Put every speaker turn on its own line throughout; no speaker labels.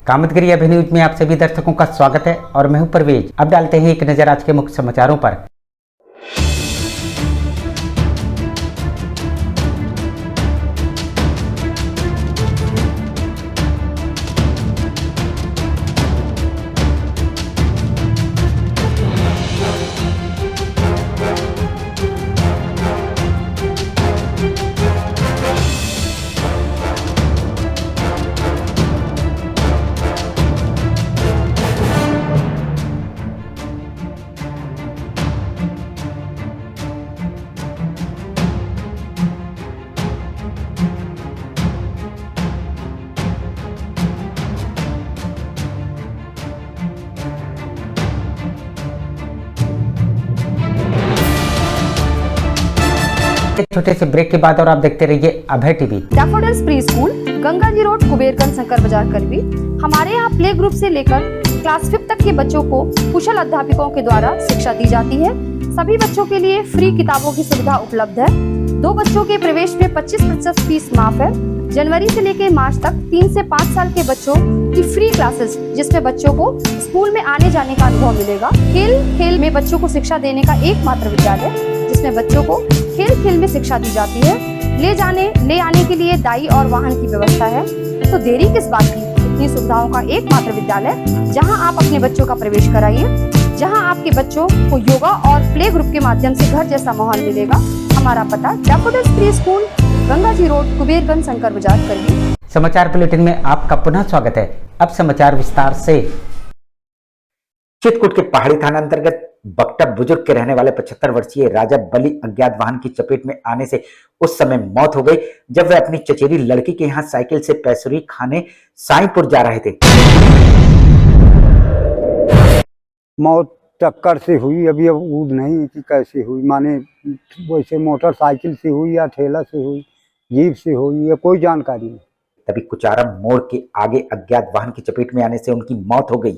कामतगिरी अभी न्यूज में आप सभी दर्शकों का स्वागत है और मैं हूं परवेज। अब डालते हैं एक नजर आज के मुख्य समाचारों पर। एक छोटे से ब्रेक के बाद और आप देखते रहिए Abhay TV.
Daffodils pre school, Ganga ji road, Kuberganj, Shankar Bazar, Karwi. हमारे यहाँ प्ले ग्रुप से लेकर क्लास 5 तक के बच्चों को कुशल अध्यापकों के द्वारा शिक्षा दी जाती है। सभी बच्चों के लिए फ्री किताबों की सुविधा उपलब्ध है। 2 बच्चों के प्रवेश में 25% फीस माफ है। जनवरी से लेकर मार्च तक 3 से 5 साल के बच्चों की फ्री क्लासेस, जिसमें बच्चों को स्कूल में आने जाने का अनुभव मिलेगा। खेल में बच्चों को शिक्षा देने का एकमात्र विद्यालय, जिसमें बच्चों को खेल में शिक्षा दी जाती है। ले आने के लिए दाई और वाहन की व्यवस्था है। तो देरी किस बात की, इतनी सुविधाओं का एकमात्र विद्यालय जहां आप अपने बच्चों का प्रवेश कराइए, जहां आपके बच्चों को योगा और प्ले ग्रुप के माध्यम से घर जैसा माहौल मिलेगा। हमारा पता daffodils pre school, Ganga ji road, Kuberganj, Shankar Bazar, करवी।
समाचार बुलेटिन में आपका पुनः स्वागत है। अब समाचार विस्तार से। चित्रकूट के पहाड़ी थाना अंतर्गत बकटा बुजुर्ग के रहने वाले 75 वर्षीय राजा बली अज्ञात वाहन की चपेट में आने से उस समय मौत हो गई जब वे अपनी चचेरी लड़की के यहाँ साइकिल से पैसुरी खाने साईपुर जा रहे थे।
मौत टक्कर से हुई, अभी अब ऊद नहीं कि कैसे हुई, माने वैसे मोटरसाइकिल से हुई या ठेला से हुई, जीप से हुई, या कोई जानकारी नहीं।
तभी कुचारम मोड़ के आगे अज्ञात वाहन की चपेट में आने से उनकी मौत हो गई।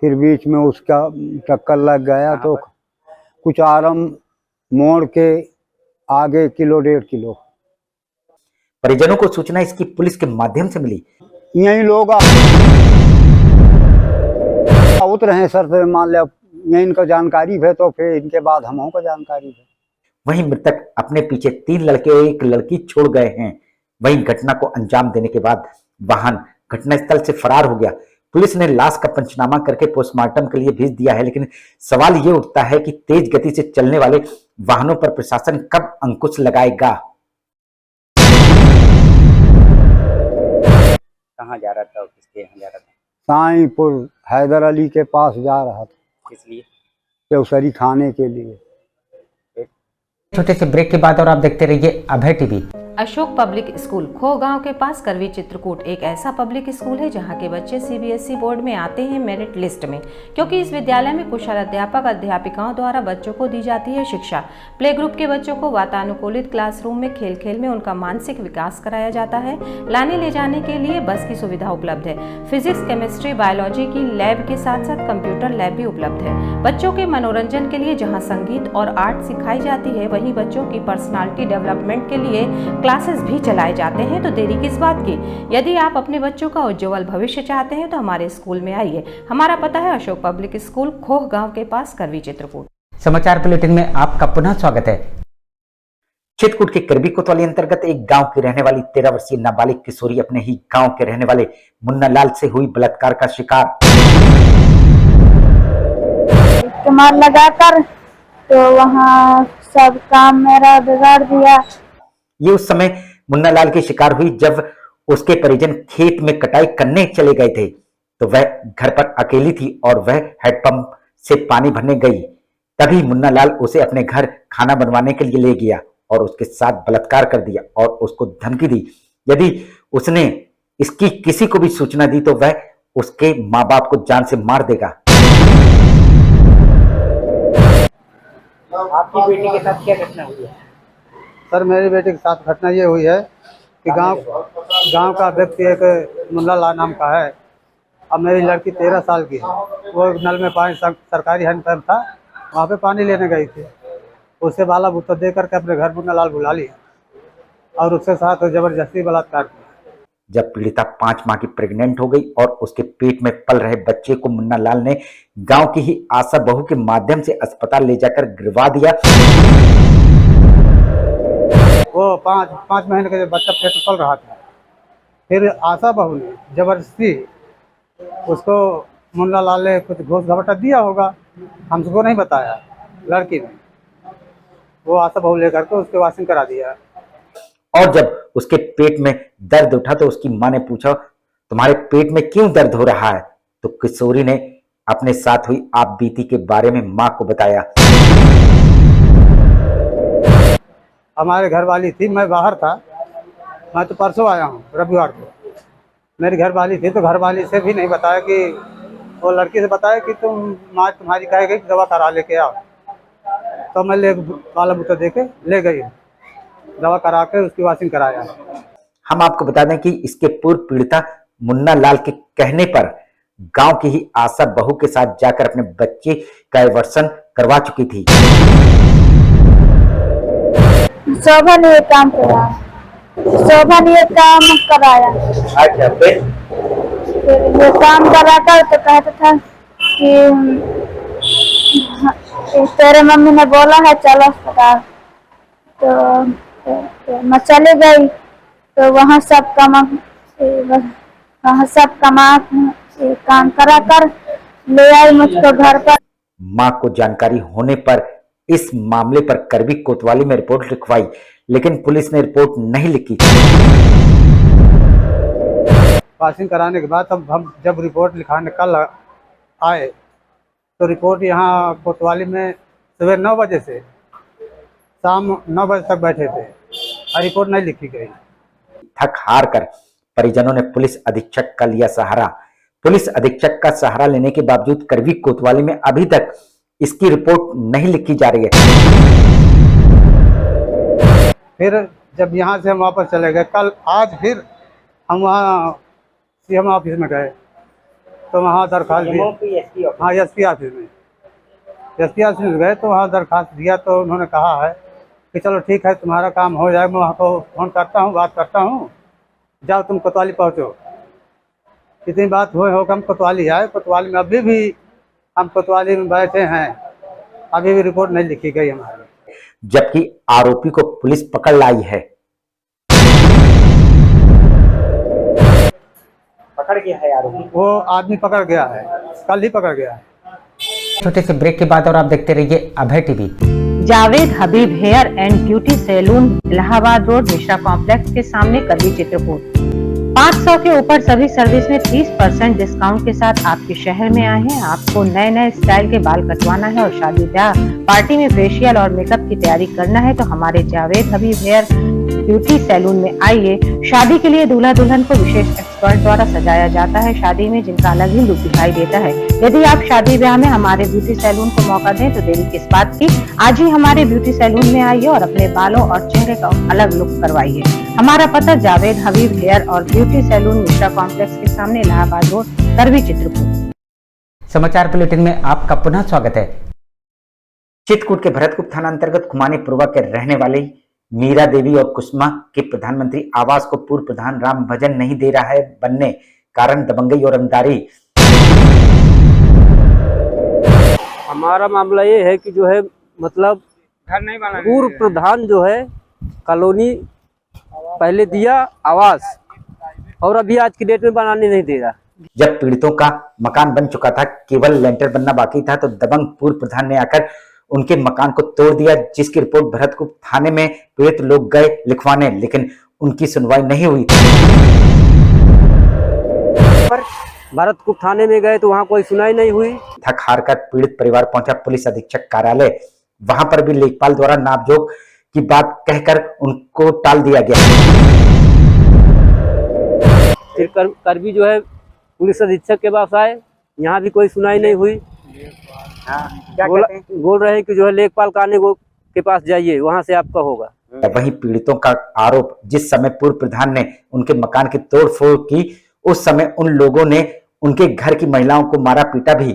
फिर बीच में उसका टक्कर लग गया तो कुचारम मोड़ के आगे 1.5 किलो।
परिजनों को सूचना इसकी पुलिस के माध्यम से मिली।
यही लोग उतरे हैं सर से, मान लिया यही इनका जानकारी है तो फिर इनके बाद हम का जानकारी है।
वहीं मृतक अपने पीछे 3 लड़के और 1 लड़की छोड़ गए हैं। वहीं घटना को अंजाम देने के बाद वाहन घटनास्थल से फरार हो गया। पुलिस ने लाश का पंचनामा करके पोस्टमार्टम के लिए भेज दिया है, लेकिन सवाल ये उठता है कि तेज गति से चलने वाले वाहनों पर प्रशासन कब अंकुश लगाएगा। कहाँ जा रहा था और किसके यहाँ जा रहा था?
साईपुर हैदर अली के पास जा रहा था।
किस लिए?
पेवसरी खाने के लिए।
छोटे से ब्रेक के बाद और आप देखते रहिए Abhay TV.
Ashok public school खो गांव के पास, करवी, चित्रकूट एक ऐसा पब्लिक स्कूल है जहां के बच्चे सीबीएसई बोर्ड में आते हैं मेरिट लिस्ट में, क्योंकि इस विद्यालय में कुशल अध्यापक अध्यापिकाओं द्वारा बच्चों को दी जाती है शिक्षा। प्ले ग्रुप के बच्चों को वातानुकूलित क्लासरूम में खेल में उनका मानसिक विकास कराया जाता है। लाने ले जाने के लिए बस की सुविधा उपलब्ध है। फिजिक्स, केमिस्ट्री, बायोलॉजी की लैब के साथ साथ कंप्यूटर लैब भी उपलब्ध है। बच्चों के मनोरंजन के लिए जहाँ संगीत और आर्ट सिखाई जाती है, वहीं बच्चों की पर्सनालिटी डेवलपमेंट के लिए क्लासेस भी चलाए जाते हैं। तो देरी किस बात की, यदि आप अपने बच्चों का उज्जवल भविष्य चाहते हैं तो हमारे स्कूल में आइए। हमारा पता है अशोक पब्लिक स्कूल, खोह गांव के पास, करवी, चित्रकूट।
समाचार बुलेटिन में आपका पुनः स्वागत है। चित्रकूट के करवी कोतवाली अंतर्गत एक गांव की रहने वाली 13 वर्षीय नाबालिग किशोरी अपने ही गांव के रहने वाले मुन्ना लाल से हुई बलात्कार का शिकार।
इस्तेमाल लगाकर तो वहाँ सब काम मेरा बिगाड़ दिया।
ये उस समय मुन्ना लाल की शिकार हुई जब उसके परिजन खेत में कटाई करने चले गए थे, तो वह घर पर अकेली थी और वह हैंडपंप से पानी भरने गई। तभी मुन्ना लाल उसे अपने घर खाना बनवाने के लिए ले गया और उसके साथ बलात्कार कर दिया और उसको धमकी दी, यदि उसने इसकी किसी को भी सूचना दी तो वह उसके माँ बाप को जान से मार देगा। आपकी बेटी के साथ क्या घटना हुई है?
सर मेरी बेटी के साथ घटना ये हुई है कि गांव का व्यक्ति एक मुन्ना लाल नाम का है। अब मेरी लड़की 13 साल की है। वो नल में पानी, सरकारी हैंडपंप था, वहाँ पे पानी लेने गई थी। उससे बाला बूता दे करके अपने घर मुन्ना लाल बुला लिया और उसके साथ जबरदस्ती बलात्कार किया।
जब पीड़िता 5 माह की प्रेग्नेंट हो गई और उसके पेट में पल रहे बच्चे को मुन्ना लाल ने गांव की ही आशा बहू के माध्यम से अस्पताल ले जाकर गिरवा दिया।
वो पाँच महीने का जब बच्चा पेट में पल रहा था, फिर आशा बहू ने जबरदस्ती उसको मुन्ना लाल ने कुछ घूस घबटा दिया होगा, हमको नहीं बताया। लड़की ने वो आशा बहू लेकर के उसके वॉशिंग करा दिया।
और जब उसके पेट में दर्द उठा तो उसकी मां ने पूछा, तुम्हारे पेट में क्यों दर्द हो रहा है? तो किशोरी ने अपने साथ हुई आप बीती के बारे में मां को बताया।
हमारे घर वाली थी, मैं बाहर था, मैं तो परसों आया हूँ रविवार को। मेरी घर वाली थी तो घर वाली से भी नहीं बताया कि वो लड़की से बताया कि तुम माँ तुम्हारी कहे गई दवा करा लेके आओ। तो मैं ले काला बूटा दे के ले गई, दवा करा के उसकी वॉशिंग कराया।
हम आपको बता दें कि इसके पूर्व पीड़िता मुन्ना लाल के कहने पर गांव की ही आशा बहू के साथ जाकर अपने बच्चे का एवर्सन करवा चुकी थी।
शोभा ने एक काम करा, शोभा ने एक काम कराया।
अच्छा, फिर
ये काम करा कर तो कहता था कि तेरे मम्मी ने बोला है चलो अस्पताल। तो मैं चली गई, तो वहाँ सब काम करा कर ले आई मुझको घर पर।
मां को जानकारी होने पर इस मामले पर करवी कोतवाली में रिपोर्ट लिखवाई, लेकिन पुलिस ने रिपोर्ट नहीं लिखी।
वॉशिंग कराने के बाद अब हम जब रिपोर्ट लिखाने कल आए तो रिपोर्ट यहाँ कोतवाली में सुबह 9 बजे से शाम 9 बजे तक बैठे थे और रिपोर्ट नहीं लिखी गई।
थक हार कर परिजनों ने पुलिस अधीक्षक का लिया सहारा। पुलिस अधीक्षक का सहारा लेने के बावजूद करवी कोतवाली में अभी तक इसकी रिपोर्ट नहीं लिखी जा रही है।
फिर जब यहाँ से हम वापस चले गए कल, आज फिर हम वहाँ सीएम ऑफिस में गए तो वहाँ दरखास्त दी। हाँ, एसपी ऑफिस में गए तो वहाँ दरखास्त दिया तो उन्होंने कहा है कि चलो ठीक है तुम्हारा काम हो जाएगा, मैं वहाँ को फोन करता हूँ, बात करता हूँ, जाओ तुम कोतवाली पहुँचो। इतनी बात हुए हो हम कोतवाली आए, कोतवाली में अभी भी हम कोतवाली में बैठे हैं, अभी भी रिपोर्ट नहीं लिखी गई हमारी।
जबकि आरोपी को पुलिस पकड़ लाई है। पकड़ गया है आरोपी,
वो आदमी पकड़ गया है, कल ही पकड़ गया है।
छोटे से ब्रेक के बाद और आप देखते रहिए Abhay TV.
Javed Habib hair and beauty salon, Allahabad road, Mishra complex के सामने, करवी, चित्रकूट। 500 के ऊपर सभी सर्विस में 30% डिस्काउंट के साथ आपके शहर में आए हैं। आपको नए नए स्टाइल के बाल कटवाना है और शादी ब्याह पार्टी में फेशियल और मेकअप की तैयारी करना है तो हमारे Javed Habib hair beauty salon में आइए। शादी के लिए दूल्हा दुल्हन को विशेष एक्सपर्ट द्वारा सजाया जाता है, शादी में जिनका अलग ही लुक दिखाई देता है। यदि आप शादी ब्याह में हमारे ब्यूटी सैलून को मौका दें तो देरी किस बात की, आज ही हमारे ब्यूटी सैलून में आइए और अपने बालों और चेहरे का अलग लुक करवाइए। हमारा पता जावेद हबीब हेयर और ब्यूटी सैलून, मिश्रा कॉम्प्लेक्स के सामने, इलाहाबाद रोड, करवी, चित्रकूट।
समाचार बुलेटिन में आपका पुनः स्वागत है। चित्रकूट के भरतकूप थाना अंतर्गत खुमानीपुरवा के रहने वाले मीरा देवी और कुसुमा के प्रधानमंत्री आवास को पूर्व प्रधान राम भजन नहीं दे रहा है बनने, कारण दबंगई और रंगदारी।
हमारा मामला ये है कि जो है मतलब
घर नहीं बना,
पूर्व प्रधान जो है कॉलोनी पहले दिया आवास और अभी आज की डेट में बनाने नहीं दे रहा।
जब पीड़ितों का मकान बन चुका था, केवल लेंटर बनना बाकी था, तो दबंग पूर्व प्रधान ने आकर उनके मकान को तोड़ दिया, जिसकी रिपोर्ट भरतकूप थाने में पीड़ित लोग गए लिखवाने, लेकिन उनकी सुनवाई नहीं हुई।
भरतकूप थाने में गए तो वहाँ कोई सुनाई नहीं हुई।
थक हार कर पीड़ित परिवार पहुंचा पुलिस अधीक्षक कार्यालय, वहां पर भी लेखपाल द्वारा नापजोख की बात कहकर उनको टाल दिया गया।
फिर करवी जो है पुलिस अधीक्षक के पास आए, यहाँ भी कोई सुनाई नहीं हुई। बोल रहे हैं कि जो है लेखपाल काने के पास जाइए, वहाँ से आपका होगा।
वहीं पीड़ितों का आरोप, जिस समय पूर्व प्रधान ने उनके मकान की तोड़फोड़ की, उस समय उन लोगों ने उनके घर की महिलाओं को मारा पीटा भी।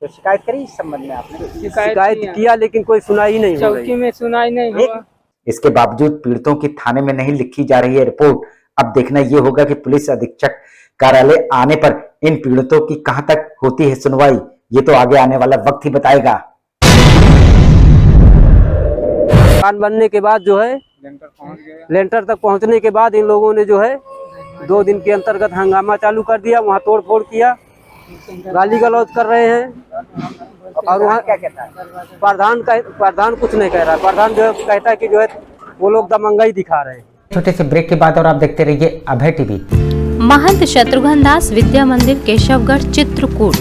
तो शिकायत करी इस संबंध में आपने?
शिकायत किया लेकिन कोई सुनाई नहीं हो रही।
चौकी में सुनाई नहीं हुआ।
इसके बावजूद पीड़ितों की थाने में नहीं लिखी जा रही है रिपोर्ट। अब देखना यह होगा कि पुलिस अधीक्षक कार्यालय आने पर इन पीड़ितों की कहां तक होती है सुनवाई। ये तो आगे आने वाला वक्त ही बताएगा।
मकान बनने के बाद जो है लेंटर तक पहुंचने के बाद इन लोगों ने जो है 2 दिन के अंतर्गत हंगामा चालू कर दिया, वहां तोड़ फोड़ किया, गाली गलौज कर रहे हैं। और वहाँ क्या कहता है प्रधान कुछ नहीं कह रहा है। प्रधान जो कहता है कि जो है वो लोग दमंगाई दिखा रहे हैं।
छोटे से ब्रेक के बाद और आप देखते रहिए अभय टीवी।
महंत शत्रुघ्न दास विद्या मंदिर केशवगढ़ चित्रकूट।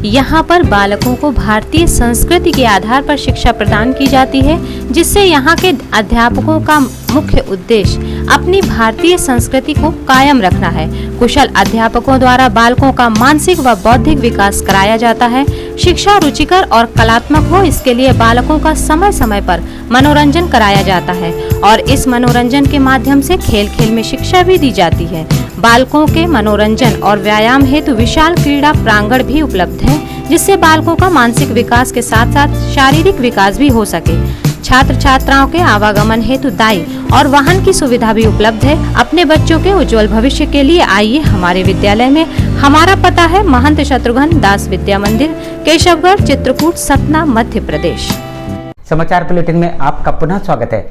यहाँ पर बालकों को भारतीय संस्कृति के आधार पर शिक्षा प्रदान की जाती है, जिससे यहाँ के अध्यापकों का मुख्य उद्देश्य अपनी भारतीय संस्कृति को कायम रखना है। कुशल अध्यापकों द्वारा बालकों का मानसिक व बौद्धिक विकास कराया जाता है। शिक्षा रुचिकर और कलात्मक हो, इसके लिए बालकों का समय समय पर मनोरंजन कराया जाता है और इस मनोरंजन के माध्यम से खेल खेल में शिक्षा भी दी जाती है। बालकों के मनोरंजन और व्यायाम हेतु विशाल क्रीड़ा प्रांगण भी उपलब्ध है, जिससे बालकों का मानसिक विकास के साथ साथ शारीरिक विकास भी हो सके। छात्र छात्राओं के आवागमन हेतु दाई और वाहन की सुविधा भी उपलब्ध है। अपने बच्चों के उज्जवल भविष्य के लिए आइए हमारे विद्यालय में। हमारा पता है महंत शत्रुघ्न दास विद्या मंदिर केशवगढ़ चित्रकूट सतना मध्य प्रदेश।
समाचार बुलेटिन में आपका पुनः स्वागत है।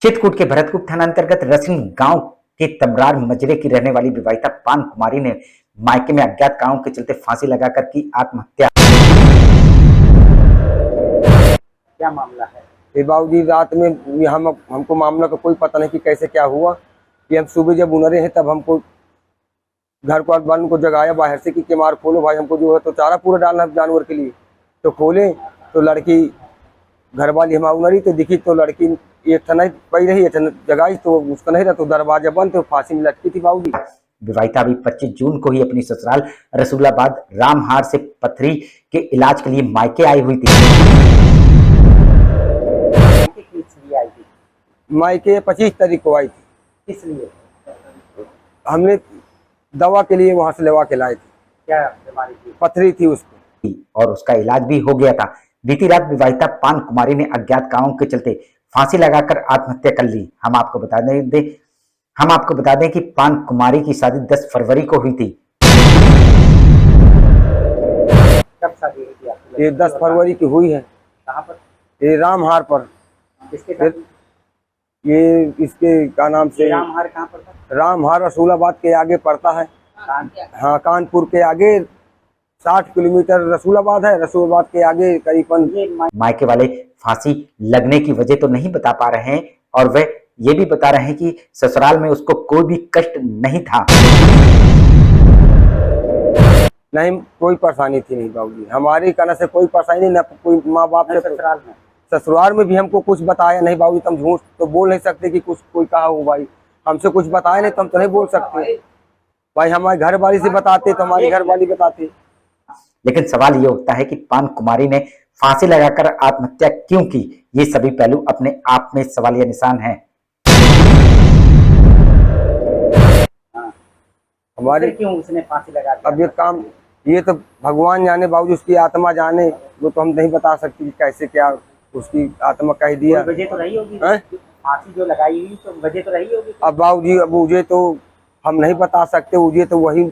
चित्रकूट के भरतपुर थाना अंतर्गत रसिन गांव के तमरार मजरे की रहने वाली विवाहिता पान कुमारी ने मायके में अज्ञात कारणों के चलते फांसी लगाकर की आत्महत्या। क्या मामला है?
ये बाबूजी रात में हमको मामला का कोई पता नहीं कि कैसे क्या हुआ कि हम सुबह जब उनरे हैं तब हमको घर को बंद को जगाया बाहर से कि केमार खोलो भाई, हमको जो है तो चारा पूरा डालना है जानवर के लिए। तो खोले तो लड़की घर वाली हम उनरी तो दिखी, तो लड़की एक थना पई रही, एक जगाई तो उसका नहीं रहा, तो दरवाजा बंद, तो फांसी में लटकी थी बाबूजी।
विवाहिता अभी 25 जून को ही अपनी ससुराल रसूलाबाद रामहार से पथरी के इलाज के लिए मायके आई हुई थी।
मायके 25 तारीख को आई थी।
किस लिए?
हमने दवा के लिए वहां से लेवा के लाए थे।
क्या बीमारी थी?
पथरी थी उसको,
और उसका इलाज भी हो गया था। बीती रात विवाहिता पान कुमारी ने अज्ञात कारणों के चलते फांसी लगाकर आत्महत्या कर ली। हम आपको बता दें कि पान कुमारी की शादी 10 फरवरी को हुई थी। कब शादी हुई थी?
ये 10 फरवरी की हुई है।
कहाँ पर?
ये रामहार पर।
किसके साथ?
ये इसके क्या नाम से?
रामहार कहाँ पर था?
रामहार रसूलाबाद के आगे पड़ता है। हाँ, कानपुर के आगे 60 किलोमीटर रसूलाबाद है। रसूलाबाद के आगे करीबन।
मायके वाले फांसी लगने की वजह तो नहीं बता पा रहे हैं और वह ये भी बता रहे हैं कि ससुराल में उसको कोई भी कष्ट नहीं था।
नहीं, कोई परेशानी थी नहीं बाबूजी, हमारी कहने से कोई परेशानी नहीं, न कोई माँ बाप ने। ससुराल में भी हमको कुछ बताया नहीं बाबूजी। तुम झूठ तो बोल नहीं सकते कि कुछ कोई कहा हो भाई, हमसे कुछ बताया नहीं तो हम तो नहीं बोल सकते भाई। हमारे घर वाली से बताते तो हमारी घर वाली बताते।
लेकिन सवाल ये उठता है कि पान कुमारी ने फांसी लगाकर आत्महत्या क्यों की? ये सभी पहलू अपने आप में सवालिया निशान हैं।
हमारे
क्यों उसने फांसी लगा दी?
अब ये काम ये तो भगवान जाने बाबूजी, उसकी आत्मा जाने, वो तो हम नहीं बता सकते कि कैसे क्या उसकी आत्मा कह दिया।
वजह तो रही होगी फांसी जो लगाई हुई, तो वजह तो रही होगी।
अब बाबूजी अब मुझे तो हम नहीं बता सकते, मुझे तो वही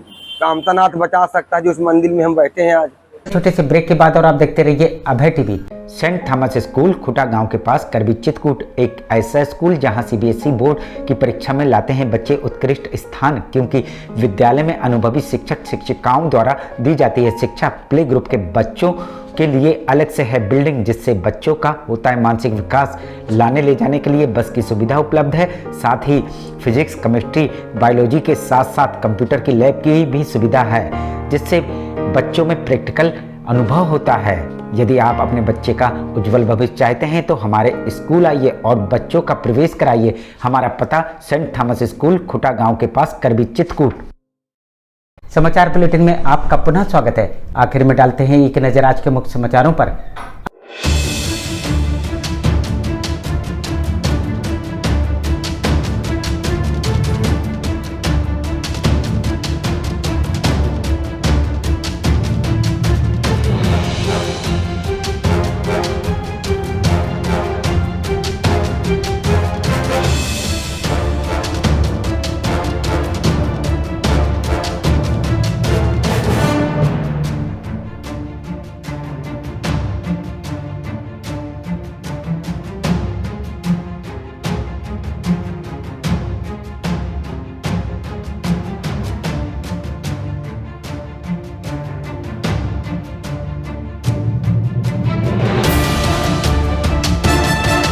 कामतनाथ बचा सकता है जो उस मंदिर में हम बैठे हैं आज।
छोटे से ब्रेक के बाद और आप देखते रहिए Abhay TV. Saint Thomas school खुटा गांव के पास करबी चित्रकूट एक ऐसा स्कूल जहां सीबीएसई बोर्ड की परीक्षा में लाते हैं बच्चे उत्कृष्ट स्थान, क्योंकि विद्यालय में अनुभवी शिक्षक शिक्षिकाओं द्वारा दी जाती है शिक्षा। प्ले ग्रुप के बच्चों के लिए अलग से है बिल्डिंग, जिससे बच्चों का होता है मानसिक विकास। लाने ले जाने के लिए बस की सुविधा उपलब्ध है, साथ ही फिजिक्स केमिस्ट्री बायोलॉजी के साथ साथ कंप्यूटर की लैब की भी सुविधा है, जिससे बच्चों में प्रैक्टिकल अनुभव होता है। यदि आप अपने बच्चे का उज्जवल भविष्य चाहते हैं तो हमारे स्कूल आइए और बच्चों का प्रवेश कराइए। हमारा पता सेंट थॉमस स्कूल खुटा गांव के पास करबी चित्रकूट। समाचार बुलेटिन में आपका पुनः स्वागत है। आखिर में डालते हैं एक नजर आज के मुख्य समाचारों पर।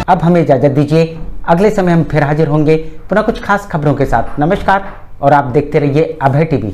अब हमें इजाजत दीजिए, अगले समय हम फिर हाजिर होंगे पुनः कुछ खास खबरों के साथ। नमस्कार और आप देखते रहिए अभय टीवी।